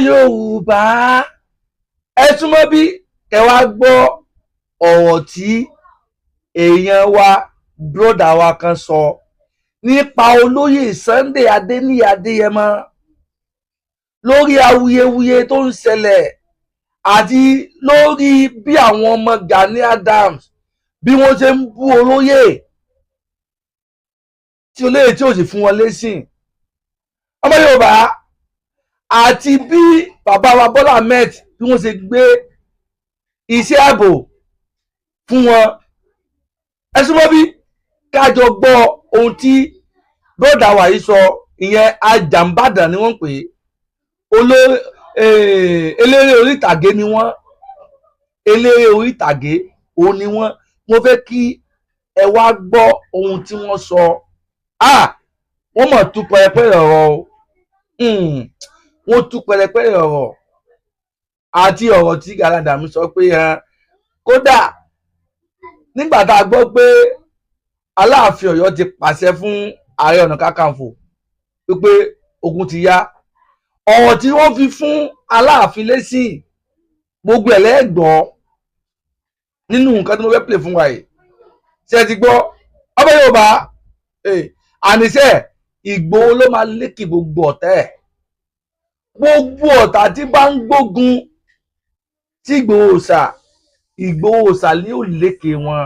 Yorùbá ẹ súnmọ́ bí ẹ wá gbọ́ ọ̀rọ̀ tí èèyàn wa bróda wa kan sọ nípa olóyè Sunday Adéníyì Adéyẹmọ lórí awuyewuye tó ń ṣẹlẹ̀ àti lórí bí àwọn ọmọ Gani Adams bí wọ́n ṣe ń bú olóyè tí olóyè tí ò sì fún wọn lésìn. Ọmọ Yorùbá àti bí bàbá wa Bọ́lá Ahmed bí wọ́n ṣe gbé iṣẹ́ ààbò fún wọn. Ẹ súnmọ́ bí kájọ gbọ́ ohun tí bróda wa yìí sọ, ìyẹn Ajàmbàdàn ni wọ́n pè é, eléré orí ìtàgé ni wọ́n, eléré orí ìtàgé òun ni wọ́n. Mo fẹ́ kí ẹ wá gbọ́ ohun tí wọ́n sọ. Wọ́n mọ̀ tú pẹrẹpẹrẹ ọ̀rọ̀ o, wọ́n tú pẹrẹpẹrẹ ọ̀rọ̀ àti ọ̀rọ̀ tí Gani Adams sọ pé kódà nígbà tá a gbọ́ pé Aláàfin Ọ̀yọ́ ti pàṣẹ fún Ààrẹ Ọ̀nà Kakanfò pé ogun ti yá, ọ̀rọ̀ tí wọ́n fi fún Aláàfin lésìn gbogbo ẹ̀ lẹ́gbọ́ nínú nǹkan tí mo fẹ́ play fún wa yìí. Ṣé ẹ ti gbọ́? Ọmọ Yorùbá àníṣe Ìgbòho ló máa lékè gbogbo ọ̀tá ẹ̀. Gbogbo ọ̀tá tí bá ń gbógun tí Ìgbòho òòṣà ní ò lékè wọn.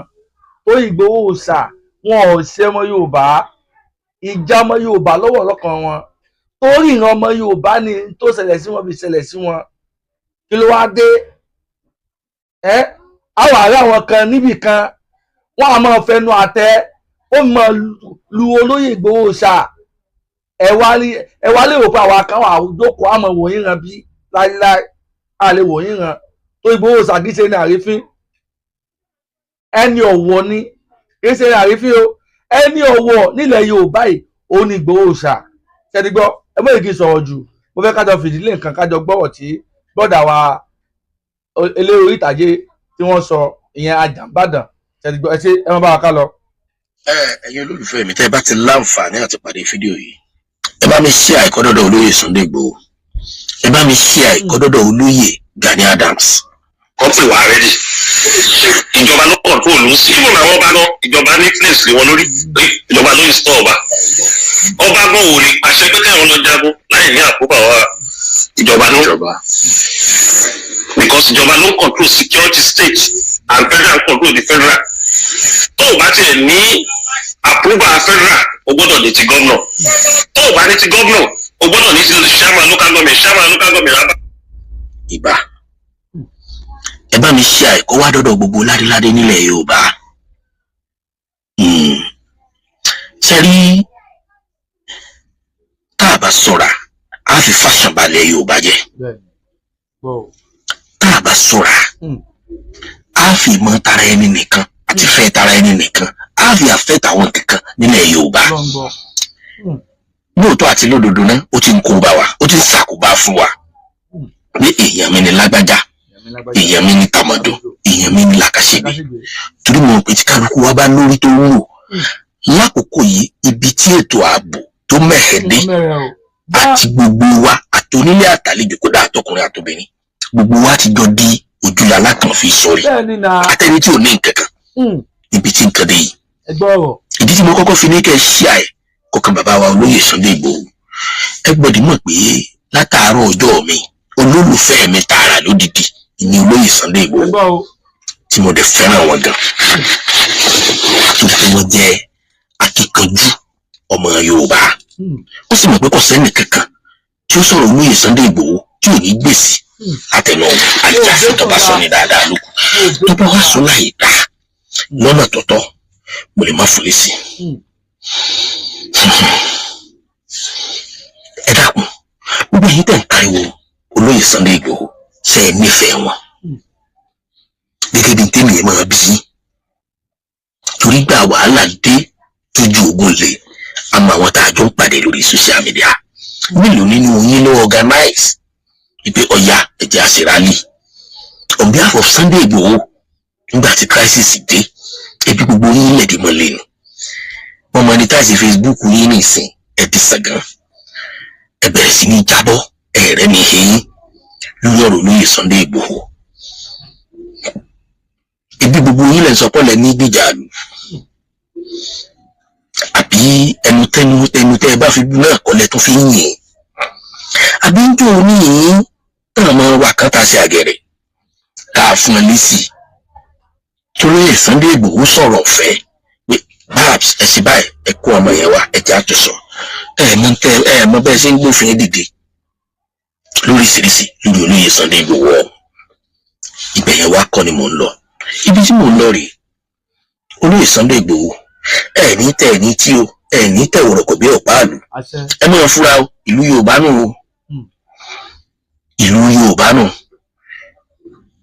Tó Ìgbòho òòṣà wọn ò ṣe ọmọ Yorùbá, ìjà ọmọ Yorùbá lọ́wọ́ lọ́kàn wọn. Torí ìran ọmọ Yorùbá ni tó ṣẹlẹ̀ sí wọn fi ṣẹlẹ̀ sí wọn. Kí ló wá dé? Àwọn àárẹ̀ àwọn kan níbì kan wọ́n á máa fẹnu àtẹ́ ó máa lu olóyè Ìgbòho òòṣà. Ẹ wá lè rò pé àwa kan wà àwùjókòó àmọ́ wòyìn ran bí láíláí àlè wòyìn ran. Tó Ìgbòho òòṣà kì í ṣe ní àrífín, ẹni ọ̀wọ̀ ni, kì í ṣe ní àrífín o, ẹni ọ̀wọ̀ nílẹ̀ Yorùbá yìí òun ni Ìgbòho òòṣà. Ṣé ti gbọ́? Ẹ mọ̀ èkì sọ̀rọ̀ jù, mo fẹ́ kájọ fìdílé nǹkan kájọ gbọ́rọ̀ tí bọ́dà wa eléré orí ìtàgé tí wọ́n sọ, ìyẹn Ajàmbàdàn. Ṣé ti gbọ́? Ẹ ṣe ẹ máa bá wa ká lọ. Ẹ̀yin olólùfẹ́ mi, tẹ́ ẹ bá ti láǹfààní àti pàdé fídíò yìí, ẹ bá mi share ìkọ́dọ̀dọ̀ olóyè Sunday Igboho, ẹ bá mi share ìkọ́dọ̀dọ̀ olóyè Gani Adams. Wọ́n pè wá rẹ́dì. Ìjọba ló control ló sí. Ìmọ̀ àwọn ọba náà, ìjọba ní place lé wọn lórí. Ìjọba ló ń sọ ọba. Ọba náà ò lè pàṣẹ pé káwọn lọ jagun láì ní àkóbá wa. Ìjọba ló. Because ìjọba ló control security state and federal control the federal. Tó o bá tiẹ̀ ní approval federal, o gbọ́dọ̀ ní ti gómìnà. Tó o bá ní ti gómìnà, o gbọ́dọ̀ ní ti chairman local government rábà. Ìbà. Ẹ bá mi share kó wá dọ́dọ̀ gbogbo ládéládé nílẹ̀ Yorùbá. Ṣé rí tá a bá ṣọ́ra á fi fashion balẹ̀ Yorùbá jẹ́. Tá a bá ṣọ́ra á fi ìmọ̀ tara ẹni nìkan àti fẹ́ tara ẹni nìkan á fi àfẹ́ tàwọn kankan nílẹ̀ Yorùbá. Lóòótọ́ àti lódodo náà ó ti ń kó bá wa, ó ti ń ṣàkóbá fún wa. Ní èèyàn mi ni lágbájá, èèyàn mi ní tàmọ̀dò, èèyàn mi ní làkàṣègbè. Torí mo pé tí kálukú wa bá lórí tó wúlò lákòókò yìí, ibi tí ètò ààbò tó mẹ́hẹ̀dé àti gbogbo wa àtònílé àtàlejò kódà àtọkùnrin àtobìnrin gbogbo wa ti jọ di ojúlá lákàn fi sọrí àtẹni tí ò ní nǹkan kan ibi tí nǹkan dé yìí. Ìdí tí mo kọ́kọ́ fi ní kẹ́ ṣí àì kọkàn bàbá wa olóyè Sunday Igboho, ẹ gbọ́dọ̀ mọ̀ pé látàárọ̀ ọjọ́ mi olólùfẹ́ mi tààrà lódìdí ni olóyè Sunday Igboho tí mo dẹ̀ fẹ́ràn wọn gan. Torí pé wọ́n jẹ́ akíkanjú ọmọ Yorùbá. Ó sì mọ̀ pé kò sẹ́ni kankan tí ó sọ̀rọ̀ olóyè Sunday Igboho tí ò ní gbèsè látẹnu àjàfẹ́ tó bá sọ ní dáadáa lókun. Tó bá wá sọ láì dá lọ́nà tọ̀tọ̀ mo lè má fòlé sí. Ẹ dákun, gbogbo ẹ̀yin tẹ̀ ń pariwo olóyè Sunday Igboho ṣe é nífẹ̀ẹ́ wọn gẹ́gẹ́ bí tèmi ẹ̀ máa bí yín. Torí gbà wàhálà dé tójú ogun lè àmọ́ àwọn tá a jọ ń pàdé lórí social media mélòó nínú yín ló organize ìpè ọ̀yá ẹ̀jẹ̀ àṣírálì on behalf of Sunday Igboho nígbà tí crisis dé ebi gbogbo yín lẹ̀dí mọ́ lẹ́nu wọ́n monetize Facebook yín nìsín ẹ̀ ti sàn gan. ẹ bẹ̀rẹ̀ sí ní jábọ́ ẹ̀rẹ́ mi hẹ́yìn lórí ọ̀rọ̀ olóyè Sunday Igboho. Ibi gbogbo yín lẹ sọ pọ́lẹ̀ ní gbìjà lù àbí ẹnu tẹ́ ẹ bá fi bú náà kọ́lẹ̀ tó fi ń yìn àbí ń jò ní yìnyín náà máa wà kán ta sí àgẹ̀rẹ̀ tá a fún ẹ lésì olóyè Sunday Igboho sọ̀rọ̀ ọ̀fẹ́ pé babs ẹ sì báyìí ẹ kó ọmọ yẹn wá ẹ jẹ́ àjọsọ ẹ mọ bẹ́ẹ̀ ṣe ń gbófin dìde lóríṣiríṣi lórí olóyè Sunday Igboho ibẹ̀ yẹn wá kọ́ ni mò ń lọ ibi tí mò ń lọ rèé olóyè Sunday Igboho ẹ̀ní tẹ̀ ẹ̀ní tí o ẹ̀ní tẹ̀ wọ̀rọ̀kọ̀ bí ọ̀pá àlù ẹ máa fura o ìlú Yorùbá nù o ìlú Yorùbá nù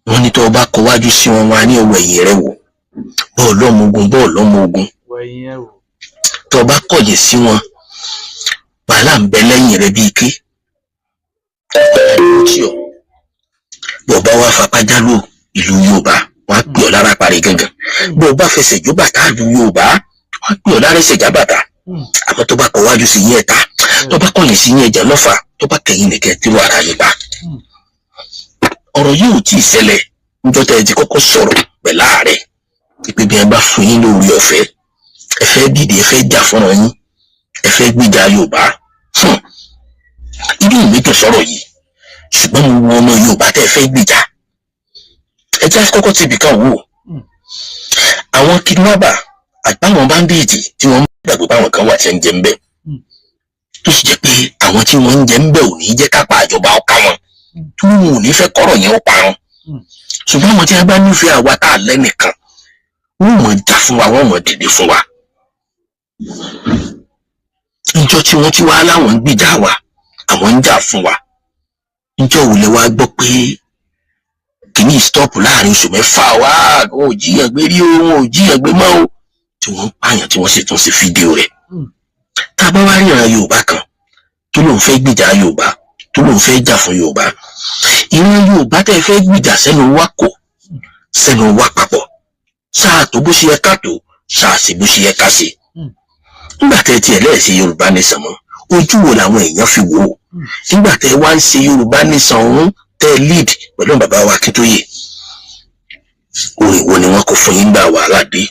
wọ́n ní tó bá kọ wájú sí wọn wá ní ọwọ́ ẹ̀yìn rẹ wò bọ́ọ̀lù ọmọ ogun tó bá kọ̀yìn sí wọn wàhálà ń bẹ lẹ́yìn rẹ bíi ké bó bá wá fapá jálò ìlú Yorùbá wọ́n á pè ọ́ lára parí gangan bó bá fẹsẹ̀ jó bàtà ìlú Yorùbá wọ́n á pè ọ́ lára ẹsẹ̀ já bàtà àmọ́ tó bá kọ wájú sí yín ẹ̀ta tó bá kọ̀yìn sí yín ẹ̀jẹ̀ lọ́fà tó bá kẹ̀yìn nìkẹ́ tí wàá ara yín bá ọ̀rọ̀ yìí ò tí ì ṣẹlẹ̀ níjọ́ tẹ́ ẹ ti kọ́kọ́ sọ̀rọ̀ pẹ̀lú ààrẹ ìpè bí ẹ bá fún yín lórí ọ̀fẹ́ ẹ fẹ́ dìde ẹ fẹ́ jà fúnra yín ẹ fẹ́ gbìjà Yorùbá inú mi dùn sọ̀rọ̀ yìí ṣùgbọ́n mo wo ọmọ Yorùbá tẹ́ ẹ fẹ́ gbìjà ẹ jẹ́ kọ́kọ́ ti ibì kan wò àwọn kidnapper àgbáwọn bandits tí wọ́n gbàgbé báwọn kan wà tí ń jẹ ń bẹ̀ tó sì jẹ́ pé àwọn tí wọ́n ń jẹ ń bẹ̀ ò ní jẹ́ kápá àjọba ọ̀ka wọn tí wọn ò ní fẹ́ kọ́rọ̀ yẹn ó parun ṣùgbọ́n àwọn tí a bá nífẹ̀ẹ́ àwa tá a lẹ́nìkan wọ́n mọ̀ jà fún wa wọ́n mọ̀ dìde fún wa ìjọ tí wọ́n ti wá láwọn ń gbìjà wa àwọn ń jà fún wa ìjọ wò lẹ wá gbọ́ pé kìíní stop láàrin oṣù mẹ́fà wá wọn ò jíyàn gbé rí o wọn ò jíyàn gbé mọ́ o tí wọ́n ń pààyàn tí wọ́n sì tún ṣe fídíò rẹ̀ tá a bá wá ríran Yorùbá kan tó lóun fẹ́ gbìjà Yorùbá tó lóun fẹ́ jà fún Yorùbá ìran Yorùbá tẹ́ fẹ́ gbìjà sẹ́nu wá kò sẹ́nu wá papọ̀ sáà tó bó ṣe yẹ ká tó sáà sí bó ṣe yẹ ká ṣe nígbà tẹ́ tiẹ̀ lẹ́ẹ̀ṣẹ̀ Yorùbá nìsan mọ́ ojú wo làwọn èèyàn fi wò ó nígbà tẹ́ wá ń ṣe Yorùbá nìsan ọ̀hún tẹ́ lead pẹ̀lú bàbá wa Akíntóyè orin wo ni wọ́n kó fún yín gbà wàhálà dé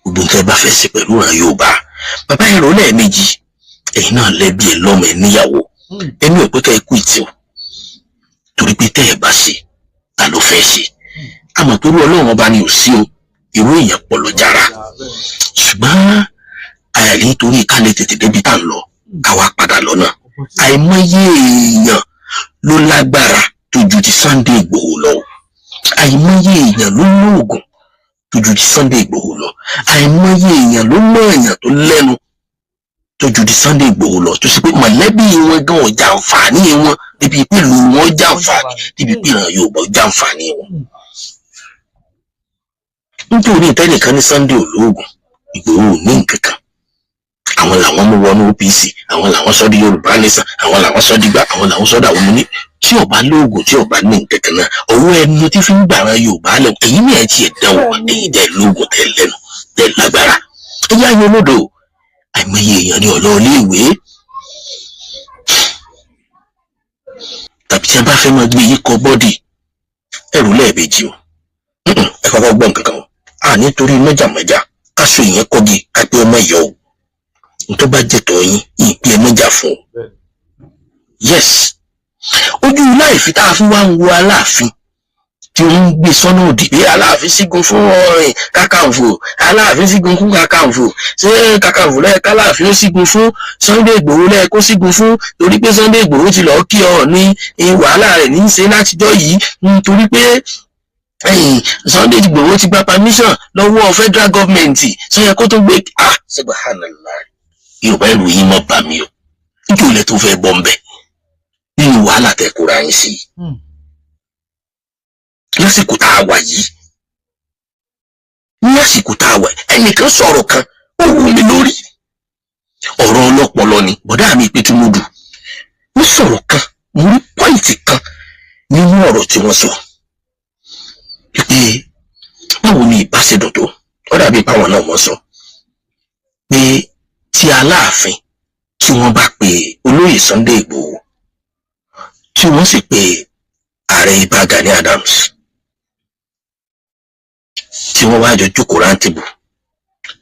gbogbo nǹkan ẹ bá fẹ́ ṣe pẹ̀lú ìran Yorùbá bàbá ẹ̀rọ lẹ́ẹ̀mejì ẹ̀yin náà lẹ́bi ẹ̀ lọ́mọ ẹ̀ níyàwó ẹ̀mí ò pé ká ẹ kú ìtì o torí pé tẹ́ ẹ bá ṣe ta ló fẹ́ ṣe àmọ́ torí Ọlọ́run ọba ni ò sí o irú èèyàn pọ̀ lọ jára ṣùgbọ́n àyàlí torí ká lè tètè débi tá à ń lọ káwa padà lọ́nà àìmọye èèyàn ló lágbára tó ju ti Sunday Igboho lọ àìmọye èèyàn ló lóògùn tó ju ti Sunday Igboho lọ àìmọye èèyàn ló mọ èèyàn tó lẹ́nu tó ju ti Sunday Igboho lọ tó sì pé mọ̀lẹ́bí wọn gan ọjà àǹfààní wọn débi pé ìlú wọn jà àǹfààní débi pé ìran Yorùbá jà àǹfààní wọn. nítorí ìtẹ́nìkan ní Sunday olóògùn Igboho ní nǹkan kan àwọn làwọn mú wọnú OPC àwọn làwọn sọ di Yorùbá nìsan àwọn làwọn sọ di gbà àwọn làwọn sọ dà wọn mú ní tí ọba lóògùn tí ọba ní nǹkan kan náà ọwọ́ ẹnu tí fi ń gbàràn Yorùbá lẹ èyí ní ẹ tiẹ̀ dánwò èyí dẹ lóògùn tẹ lẹ́nu tẹ lágbára ẹyà yẹn lódò àìmọye èèyàn ní ọlọ́ọ̀lé ìwé tàbí tí a bá fẹ́ máa gbé yí kọ bọ́dì ẹrù lẹ́ẹ̀mejì o ẹ kọ́kọ́ gbọ́ nǹkan kan o nítorí mẹ́jàmẹ́jà káṣọ ìyẹn kọ́gi kápẹ́ ọmọ ìyá o nítorí bá jẹ́ tọ́ yín ìpín ẹ mẹ́jà fún o yes ojú láìfi tá a fi wá ń wo Aláàfin tí ó ń gbé sọ́nà òdì pé Aláàfin sígun fún ọ̀rìn Kakanfò Aláàfin sígun fún Kakanfò ṣé Kakanfò lẹ́ẹ̀ká Aláàfin ó sígun fún Sunday Igboho lẹ́ẹ̀kó sígun fún torí pé Sunday Igboho ti lọ́ọ́ kí ọ ní wàhálà rẹ̀ ní í ṣe látijọ́ yìí nítorí pé Sunday Igboho ti gba permission lọ́wọ́ federal government sọ yẹ kó tó gbé subhanallah Yorùbá ẹrù yìí mọ́ bá mi o nítorí ilẹ̀ tó fẹ́ bọ́ ń bẹ̀ nínú wàhálà tẹ kóra yín sí lásìkò tá a wà yìí ní àsìkò tá a wà ẹnìkan sọ̀rọ̀ kan ó wù mí lórí ọ̀rọ̀ ọlọ́pọlọ ni bọ̀dá mi pé tí mo dù ó sọ̀rọ̀ kan mo rí pọ́ìntì kan nínú ọ̀rọ̀ tí wọ́n sọ pé báwo ni ìbáṣedùn tó ó dàbí báwọn náà wọ́n sọ pé tí Aláàfin tí wọ́n bá pe olóyè Sunday Igboho tí wọ́n sì pe ààrẹ Ìbà Gani Adams tí wọ́n wá jọ jókòó rántìbù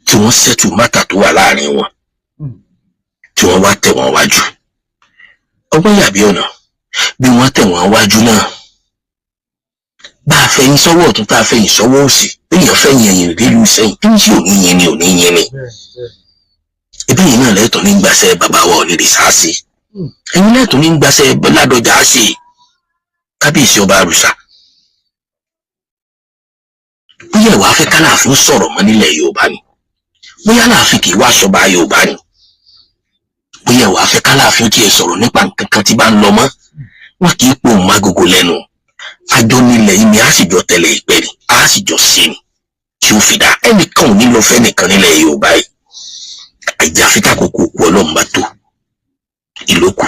tí wọ́n ṣẹ́tù mátà tó wà láàrin wọn tí wọ́n wá tẹ̀ wọ́n wájú ọgbọ́n yàbí ọ̀nà bí wọ́n tẹ̀ wọ́n wájú náà bá a fẹ̀yìn sọ́wọ́ ọ̀tún tá a fẹ̀yìn sọ́wọ́ òsì èèyàn fẹ̀yìn ẹ̀yìn rílu sẹ́yìn bí yìí ò ní yẹn ni ò ní yẹn ni ebi yìí náà lẹ́tọ̀ọ́ ní gbàṣẹ bàbá wa ò ní lè sá sí ẹ̀yin lẹ́tọ̀ọ́ ní gbàṣẹ Ládọjà sí kábíyèsí ọba àrùsà bóyá ìwà afẹ́ kálàfin sọ̀rọ̀ mọ́ nílẹ̀ Yorùbá ni bóyá láàfin kì í wá aṣọba Yorùbá ni bóyá ìwà afẹ́ kálàfin tí ẹ sọ̀rọ̀ nípa nǹkan kan tí bá ń lọ mọ́ wọn kì í pò ń má gogo lẹ́nu àjọ nílẹ̀ yìí ni a sì jọ tẹ̀lé ìpẹ́ ni a sì jọ sí ni tí ó fi dá ẹnìkan ò ní lọ fẹ́ nìkan nílẹ̀ Yorùbá yìí àìjà fíkà kókó òkú Ọlọ́run bá tó ìlókù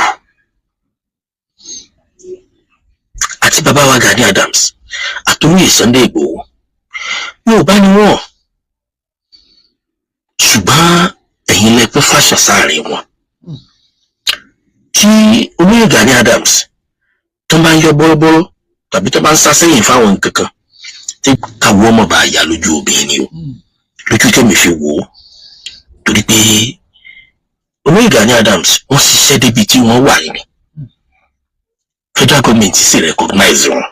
àti bàbá wa Gani Adams àtolóyè Sunday Igboho Yorùbá ni wọ́n ṣùgbọ́n ẹ̀yin lẹ pé fàṣà sáàrin wọn tí olóyè Gani Adams tó bá ń yọ bọ́rọ́bọ́rọ́ tàbí tó bá ń sá sẹ́yìn fáwọn nǹkan kan tí káwọ́ ọmọ bá yà lójú obìnrin ni o lójú tẹ́mi fi wò ó torí pé olóyè Gani Adams wọ́n ṣiṣẹ́ débi tí wọ́n wà ní federal government sì recognize wọn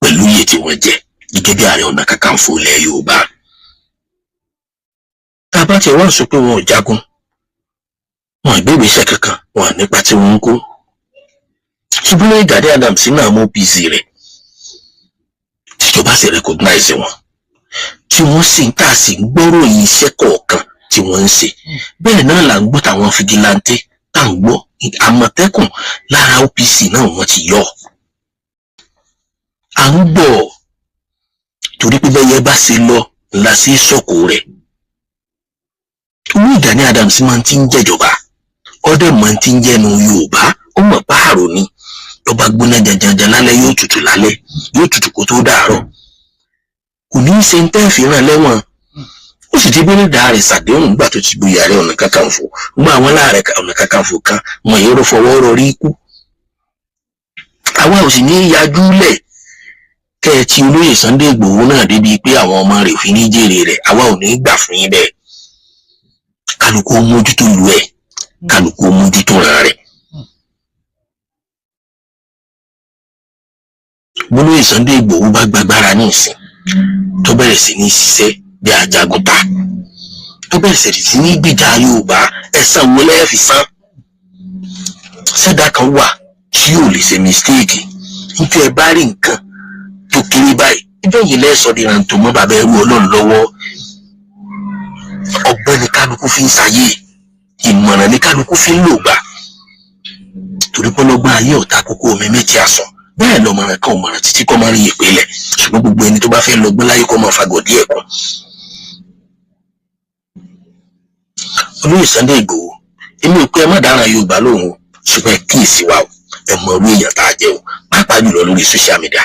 pẹ̀lú iye tí wọ́n jẹ́ gẹ́gẹ́ bí Ààrẹ Ọ̀nà Kakanfò ilẹ̀ Yorùbá tá a bá ti wọ́n sọ pé wọn ò jagun wọn ìgbégbèsẹ̀ kankan wọn nípa tí wọ́n ń kó ṣùgbọ́n olóyè Gani Adams náà mú OPC rẹ̀ tíjọba sì recognize wọn tí wọ́n sì ń tà sí gbọ́rọ̀ yìí iṣẹ́ kọ̀ọ̀kan tí wọ́n ń ṣe bẹ́ẹ̀ náà là ń gbọ́ tàwọn fìdíláńtẹ́ tá ń gbọ́ Àmọ̀tẹ́kùn lára OPC náà wọ́n ti yọ à ń gbọ́ torí pé bẹ́ẹ̀ yẹ bá ṣe lọ ńlá sí sọ̀kò rẹ̀ olóyè Gani Adams máa ti ń jẹ́jọba ọdẹ máa ti ń jẹ́nu Yorùbá ó mọ̀ báàrò ni lọ́ba gbóná jàjàjà lálẹ́ yóò tutù lálẹ́ yóò tutù kó tó dàárọ̀ kò ní í ṣe ń tẹ́ ìfìràn lẹ́wọ̀n ó sì ti bínú dà rẹ̀ sàdéhùn nígbà tó ti gboyè Ààrẹ Ọ̀nà Kakanfò gbọ́ àwọn láàrẹ Ọ̀nà Kakanfò kan wọn èrò fọwọ́ rọrí ikú àwa ò sì ní í yajú lẹ̀ kẹ́ ẹ ti olóyè Sunday Igboho náà débi pé àwọn ọmọ rẹ̀ fi ní jèrè rẹ̀ àwa ò ní í gbà fún yín bẹ́ẹ̀ kálukú mójútó ìlú ẹ̀ kálukú mójútó ràn rẹ̀ olóyè Sunday Igboho bá gbàgbára ní ìsìn tó bẹ̀rẹ̀ sí ní ṣiṣẹ́ bí ajagunta tó bẹ̀rẹ̀ sí ní gbìjà Yorùbá ẹ̀san wo lẹ́yìn fi san ṣẹ́dá kan wà tí yóò lè ṣe mistake nítorí ẹ bá rí nǹkan tó kéré báyìí ibẹ̀ yìí lẹ́sọ̀ di rántó mọ́ bàbá ẹrú Ọlọ́run lọ́wọ́ ọgbọ́n ni kálukú fi ń ṣayé ìmọ̀ràn ni kálukú fi ń lò gbà torí pé ọlọ́gbọ́n ayé ọ̀tá kókó omi méjì àsán bẹ́ẹ̀ lọ́mọràn kan ọmọràn títí kọ́ máa rí ìpínlẹ̀ ṣùgbọ́n gbogbo ẹni tó bá fẹ́ lọ́gbọ́n láyé kọ́ máa fagọ̀ díẹ̀ kan. olóyè Sunday Igboho èmi ò pé ẹ má dára Yorùbá lóhùn ṣùgbọ́n ẹ kíyèsí wa o ẹ mọ orí èèyàn tá a jẹ o pàápàá jùlọ lórí social media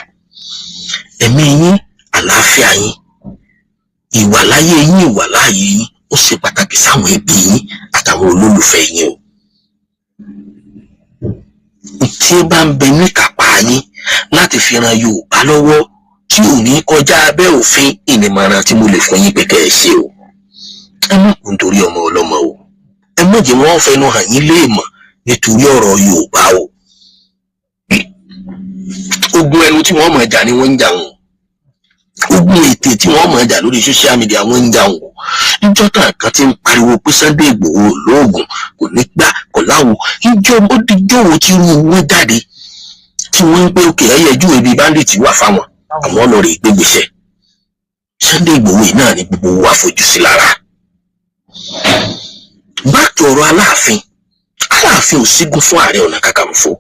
ẹ̀mí yín àlàáfíà yín ìwàláyé yín ìwàláyé yín ó ṣe pàtàkì sáwọn ẹbí yín àtàwọn olólùfẹ́ yín o tí ẹ bá ń bẹ ní kápá yín láti fi ran Yorùbá lọ́wọ́ tí ò ní kọjá abẹ́ òfin ìnìmọ̀ràn tí mo lè fún yín pé kẹ́ ẹ ṣe o ẹ má kú nítorí ọmọ ọlọ́mọ o ẹ má jẹ́ wọ́n fẹnu hàn yín léèmọ̀ nítorí ọ̀rọ̀ Yorùbá o ogun ẹnu tí wọ́n mọ̀ jà ni wọ́n ń jà wọn ogun ètè tí wọ́n mọ̀ jà lórí social media wọ́n ń jà wọn níjọ́ tàn kan tí ń pariwo pé Sunday Igboho lóògùn kò ní gbá kò láwo níjọ́ ó dijọ́ wo tí irú wọn jáde tí wọ́n ń pé òkè ẹ̀yẹ́jú ibi bandit wà fáwọn àwọn ọlọ́rẹ̀ ìgbégbèsè Sunday Igboho yìí náà ni gbogbo wa fojú sí lára báàkì ọ̀rọ̀ Aláàfin ò sígun fún Ààrẹ Ọ̀nà Kakanfò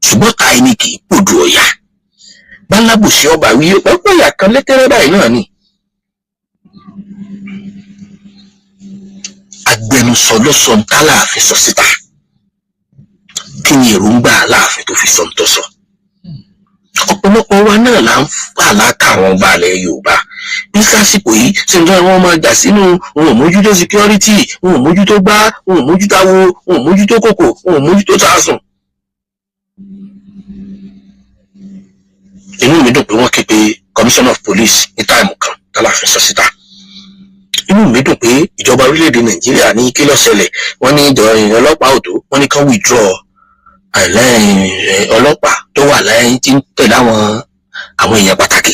ṣùgbọ́n ta ẹni kì í pòdù ọ̀yà bálábùsí ọba wí ọ̀pọ̀ ìyà kan lẹ́tẹ̀rẹ́ báyìí náà ni agbẹnusọ ló sọ ń tálàáfin sọ síta kí ni èròǹgbà Aláàfin tó fi sọ ń tọ́ sọ ọ̀pọ̀lọpọ̀ wa náà là ń fà láka àwọn ọba ilẹ̀ Yorùbá ní sásìkò yìí ṣe ń tọ́ àwọn ọmọ àgbà sínú wọn ò mójútó security, wọn ò mójútó gbá, wọn ò mójútó awo, wọn ò mójútó kòkò, wọn ò mójútó sàásùn. inú mi dùn pé wọ́n ké pe commissioner of police ní táìmù kan tálàfin sọ síta. inú mi dùn pé ìjọba orílẹ̀-èdè nàìjíríà ní kí ló ṣẹlẹ̀, wọ́n ní ọlọ́pàá òdò, wọ́n ní kán withdraw ọlọ́pàá tó wà láyé tí ń tẹ̀lé àwọn èèyàn pàtàkì,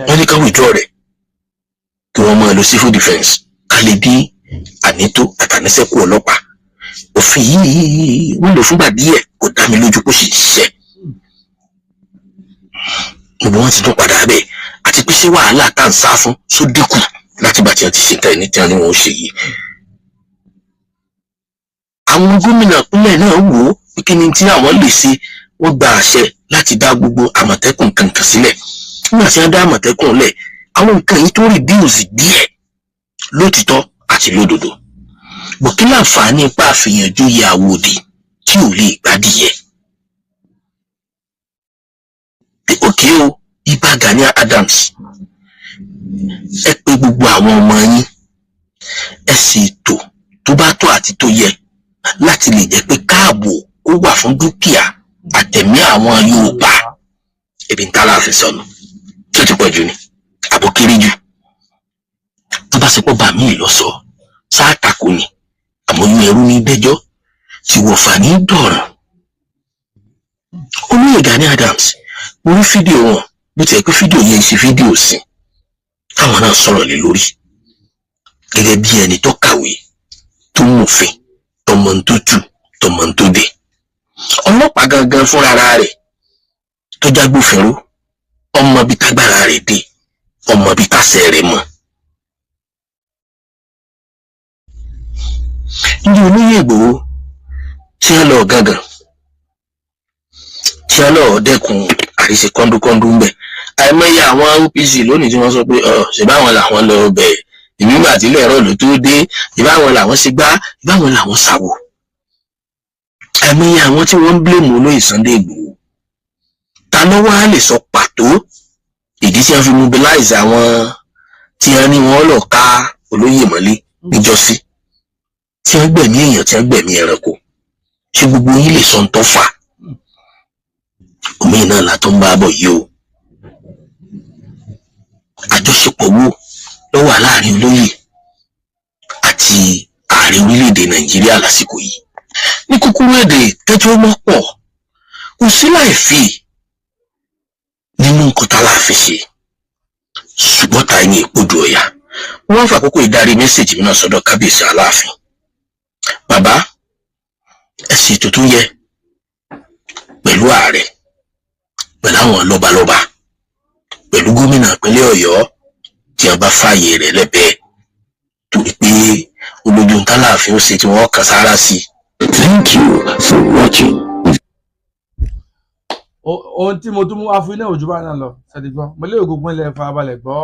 wọ́n ní kán withdraw rẹ̀ kí wọ́n máa lo civil defence ká lè dín ànító àtàníṣẹ́kù ọlọ́pàá. òfin yìí wọ́n lò fúngbà díẹ̀, kò dá mi lójú kó sì ṣiṣẹ́. gbogbo wọn ti tún padà bẹ́ẹ̀, àti pé ṣé wàhálà tá à ń sá fún só dínkù láti bá tí wọ́n ti ṣe nǹkan ẹni tí wọ́n ní wọn ó ṣe yìí. àwọn gómìnà ìpínlẹ̀ náà wò ó pé kí ni tí àwọn lè ṣe, wọ́n gba àṣẹ láti dá gbogbo àmọ̀tẹ́kùn kankan sílẹ̀. nígbà tí wọ́n dá àmọ̀tẹ́kùn lẹ̀, àwọn nǹkan yìí tó reduce díẹ̀ lótìtọ́ àti lódodo. bọ̀ kí láǹfààní ipá àfihàn jóyè àwòdì tí ò lè gbádìyẹ. òkè o, Ìbà Gani Adams, ẹ pé gbogbo àwọn ọmọ yín, ẹ sì tò tó bá tó àti tó yẹ láti lè jẹ́ pé káàbò ó wà fún dúkìá àtẹ̀mí àwọn Yorùbá. ebi ń tálà fi sọnù tó ti pọ̀ jù ni àbò kéré jù. tó bá sepọ̀ bá mi lọ sọ sáà tako ni àmọ́yún ẹrú ní dẹ́jọ́ tí wọ́n fà ní dọ̀ràn. Olóyè Gani Adams, mo rí fídíò wọn, bó ti ẹ̀ pé fídíò yẹn ṣe fídíò sí táwọn náà sọ̀rọ̀ lé lórí gẹ́gẹ́ bí ẹni tó kàwé, tó mọ̀fin, tọmọ tó jù, tọmọ tó dé. ọlọ́pàá gangan fúnra rẹ̀ tó jágbófinró, ọmọ bíi tágbára rẹ̀ dé, ọmọ bíi tásẹ̀ rẹ̀ mọ̀. ní Olóyè Ìgbòho tí wọ́n lọ gángan, tí wọ́n lọ dẹ́kun àríṣe kọ́ńdúkọ́ńdú ń bẹ̀. àìmọye àwọn OPC lónìí tí wọ́n sọ pé ṣèbáwọn làwọn lọ bẹ̀, ìmígbà tí ilé ẹ̀rọ ló tó dé, ìbáwọn làwọn ṣe gbá, ìbáwọn làwọn ṣàwò. àìmọye àwọn tí wọ́n ń blame Olóyè Sunday Ìgbòho. ta ló wá lè sọ pàtó ìdí tí wọ́n fi mobilize àwọn tí wọ́n ní wọ́n lọ ká Olóyè mọ́lé níjọ́sí, tí wọ́n gbẹ̀mí èèyàn, tí wọ́n gbẹ̀mí ẹranko? ṣé gbogbo yín lè sọ ń tọ́ fà? omi náà la tó ń bá bọ̀ yìí o. àjọṣepọ̀ wo ló wà láàrin olóyè àti ààrẹ orílẹ̀-èdè Nàìjíríà lásìkò yìí? ní kúkúrú èdè tẹ́jọ́ mọ́ pọ̀, kò sí láìfì nínú nǹkan tá láàfin ṣe, ṣùgbọ́n ta ẹni ìpodò ọ̀yà. wọ́n fàkókò ìdarí mẹ́sẹ̀jì mi náà sọ́dọ̀ kábíyèsí Aláàfin. bàbá, ẹ ṣètò tó yẹ pẹ̀lú ààrẹ, pẹ̀lú àwọn lọ́balọ́ba, pẹ̀lú gómìnà ìpínlẹ̀ Ọ̀yọ́ tí wọ́n bá fààyè rẹ̀ lẹ́bẹ̀ẹ́, torí pé olójú táláàfin ó ṣe tí wọ́n kàn sára sí. Thank you for watching. ohun tí mo tún mú wá fún iná òjú bá náà lọ ṣàdìgbọ́, mo lérò gbogbo ilẹ̀ farabalẹ̀ gbọ́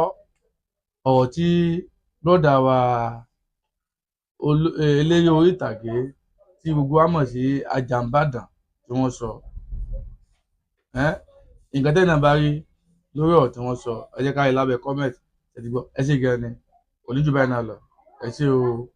ọ̀rọ̀ tí lọ́dà wa eléré orí ìtàgé tí gbogbo wa mọ̀ sí Àjàǹbàdàn tí wọ́n sọ. nǹkan tẹ́lẹ̀ náà bá rí lórí ọ̀rọ̀ tí wọ́n sọ, ẹ jẹ́ ká rí lábẹ́ kọ́mẹ̀tì ṣàdìgbọ́. ẹ ṣé gan ni, oníjú báyìí náà lọ, ẹ ṣé o.